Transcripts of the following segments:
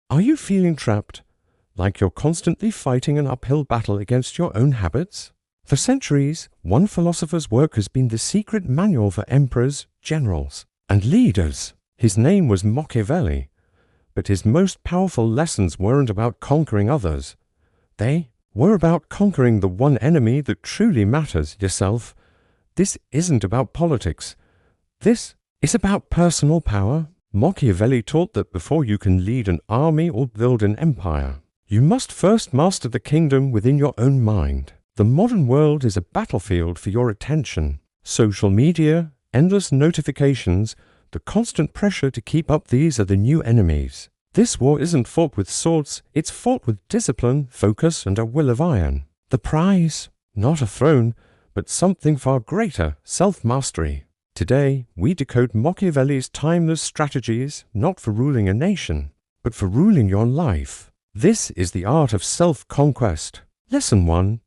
Are you feeling trapped, like you're constantly fighting an uphill battle against your own habits? For centuries, one philosopher's work has been the secret manual for emperors, generals, and leaders. His name was Machiavelli, but his most powerful lessons weren't about conquering others. They were about conquering the one enemy that truly matters, yourself. This isn't about politics. This is about personal power. Machiavelli taught that before you can lead an army or build an empire, you must first master the kingdom within your own mind. The modern world is a battlefield for your attention. Social media, endless notifications, the constant pressure to keep up, these are the new enemies. This war isn't fought with swords, it's fought with discipline, focus, and a will of iron. The prize, not a throne, but something far greater, self-mastery. Today, we decode Machiavelli's timeless strategies, not for ruling a nation, but for ruling your life. This is the art of self-conquest. Lesson 1.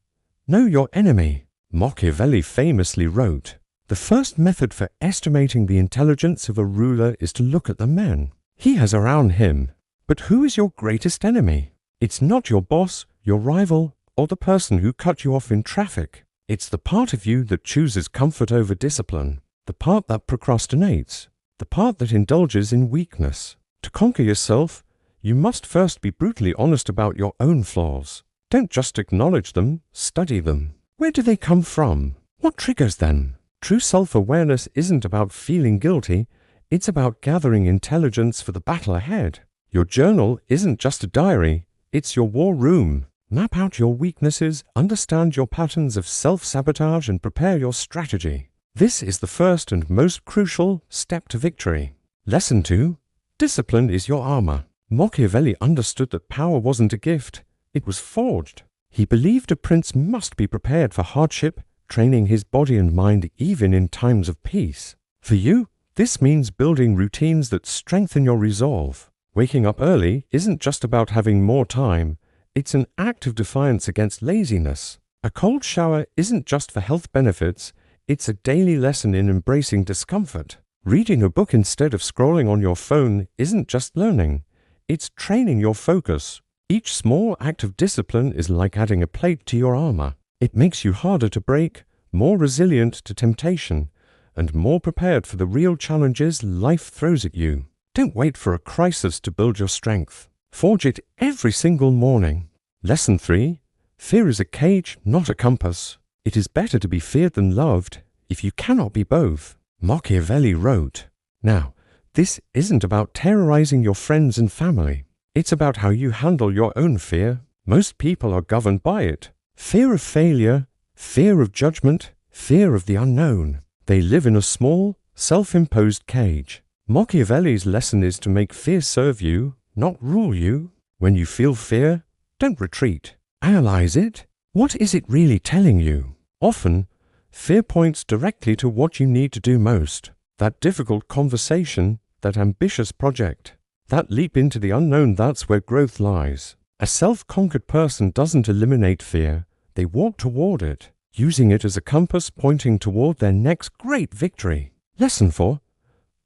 Know your enemy. Machiavelli famously wrote, "The first method for estimating the intelligence of a ruler is to look at the men he has around him." But who is your greatest enemy? It's not your boss, your rival, or the person who cut you off in traffic. It's the part of you that chooses comfort over discipline, the part that procrastinates, the part that indulges in weakness. To conquer yourself, you must first be brutally honest about your own flaws. Don't just acknowledge them, study them. Where do they come from? What triggers them? True self-awareness isn't about feeling guilty, it's about gathering intelligence for the battle ahead. Your journal isn't just a diary, it's your war room. Map out your weaknesses, understand your patterns of self-sabotage, and prepare your strategy. This is the first and most crucial step to victory. Lesson 2. Discipline is your armor. Machiavelli understood that power wasn't a gift. It was forged. He believed a prince must be prepared for hardship, training his body and mind even in times of peace. For you, this means building routines that strengthen your resolve. Waking up early isn't just about having more time, it's an act of defiance against laziness. A cold shower isn't just for health benefits, it's a daily lesson in embracing discomfort. Reading a book instead of scrolling on your phone isn't just learning, it's training your focus. Each small act of discipline is like adding a plate to your armor. It makes you harder to break, more resilient to temptation, and more prepared for the real challenges life throws at you. Don't wait for a crisis to build your strength. Forge it every single morning. Lesson 3. Fear is a cage, not a compass. It is better to be feared than loved if you cannot be both. Machiavelli wrote. Now, this isn't about terrorizing your friends and family. It's about how you handle your own fear. Most people are governed by it. Fear of failure, fear of judgment, fear of the unknown. They live in a small, self-imposed cage. Machiavelli's lesson is to make fear serve you, not rule you. When you feel fear, don't retreat. Analyze it. What is it really telling you? Often, fear points directly to what you need to do most. That difficult conversation, that ambitious project, that leap into the unknown, that's where growth lies. A self-conquered person doesn't eliminate fear. They walk toward it, using it as a compass pointing toward their next great victory. Lesson 4.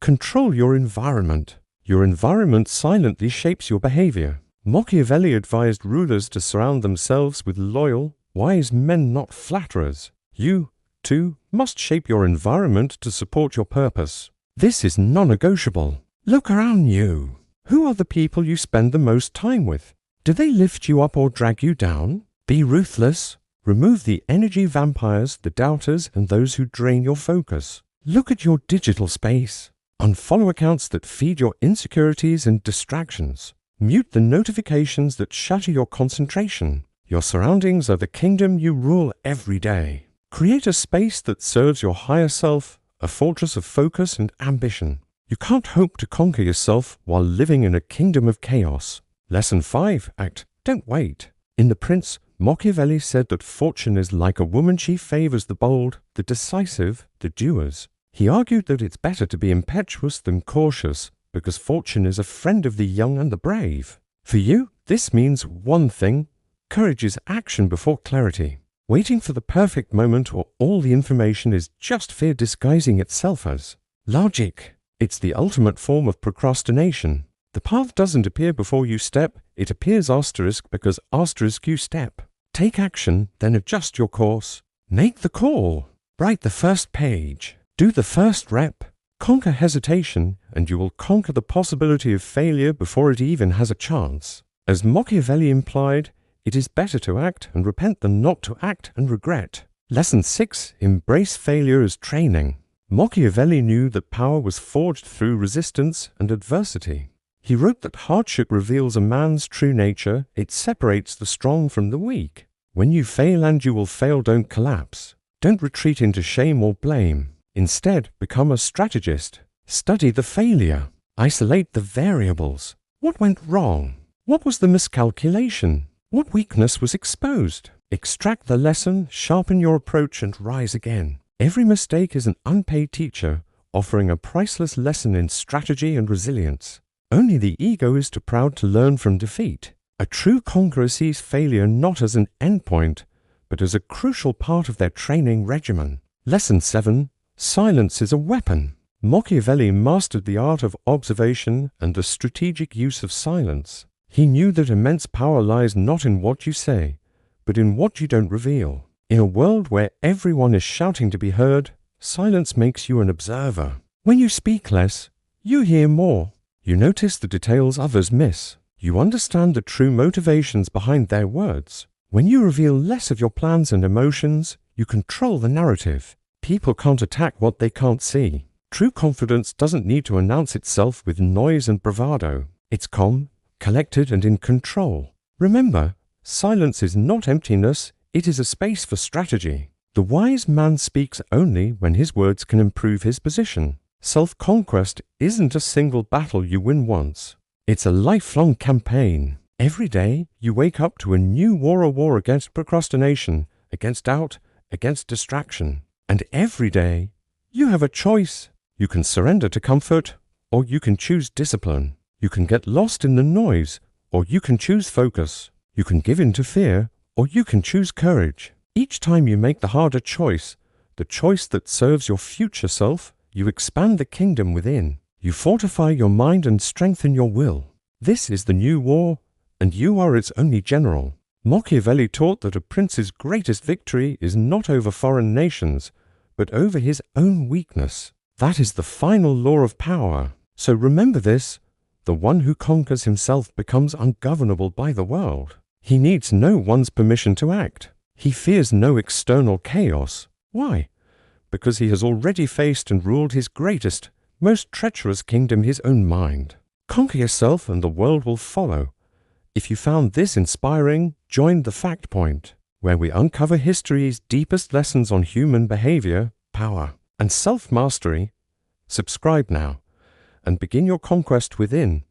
Control your environment. Your environment silently shapes your behavior. Machiavelli advised rulers to surround themselves with loyal, wise men, not flatterers. You, too, must shape your environment to support your purpose. This is non-negotiable. Look around you. Who are the people you spend the most time with? Do they lift you up or drag you down? Be ruthless. Remove the energy vampires, the doubters, and those who drain your focus. Look at your digital space. Unfollow accounts that feed your insecurities and distractions. Mute the notifications that shatter your concentration. Your surroundings are the kingdom you rule every day. Create a space that serves your higher self, a fortress of focus and ambition. You can't hope to conquer yourself while living in a kingdom of chaos. Lesson 5. Act. Don't wait. In The Prince, Machiavelli said that fortune is like a woman. She favors the bold, the decisive, the doers. He argued that it's better to be impetuous than cautious because fortune is a friend of the young and the brave. For you, this means one thing. Courage is action before clarity. Waiting for the perfect moment or all the information is just fear disguising itself as logic. It's the ultimate form of procrastination. The path doesn't appear before you step, it appears asterisk because asterisk you step. Take action, then adjust your course. Make the call. Write the first page. Do the first rep. Conquer hesitation, and you will conquer the possibility of failure before it even has a chance. As Machiavelli implied, it is better to act and repent than not to act and regret. Lesson 6. Embrace failure as training. Machiavelli knew that power was forged through resistance and adversity. He wrote that hardship reveals a man's true nature, it separates the strong from the weak. When you fail and you will fail, don't collapse. Don't retreat into shame or blame. Instead, become a strategist. Study the failure. Isolate the variables. What went wrong? What was the miscalculation? What weakness was exposed? Extract the lesson, sharpen your approach, and rise again. Every mistake is an unpaid teacher, offering a priceless lesson in strategy and resilience. Only the ego is too proud to learn from defeat. A true conqueror sees failure not as an endpoint, but as a crucial part of their training regimen. Lesson 7. Silence is a weapon. Machiavelli mastered the art of observation and the strategic use of silence. He knew that immense power lies not in what you say, but in what you don't reveal. In a world where everyone is shouting to be heard, silence makes you an observer. When you speak less, you hear more. You notice the details others miss. You understand the true motivations behind their words. When you reveal less of your plans and emotions, you control the narrative. People can't attack what they can't see. True confidence doesn't need to announce itself with noise and bravado. It's calm, collected, and in control. Remember, silence is not emptiness, it is a space for strategy. The wise man speaks only when his words can improve his position. Self-conquest isn't a single battle you win once. It's a lifelong campaign. Every day, you wake up to a new war against procrastination, against doubt, against distraction. And every day, you have a choice. You can surrender to comfort, or you can choose discipline. You can get lost in the noise, or you can choose focus. You can give in to fear, or you can choose courage. Each time you make the harder choice, the choice that serves your future self, you expand the kingdom within. You fortify your mind and strengthen your will. This is the new war, and you are its only general. Machiavelli taught that a prince's greatest victory is not over foreign nations, but over his own weakness. That is the final law of power. So remember this, the one who conquers himself becomes ungovernable by the world. He needs no one's permission to act. He fears no external chaos. Why? Because he has already faced and ruled his greatest, most treacherous kingdom, his own mind. Conquer yourself and the world will follow. If you found this inspiring, join the Fact Point, where we uncover history's deepest lessons on human behavior, power, and self-mastery. Subscribe now, and begin your conquest within.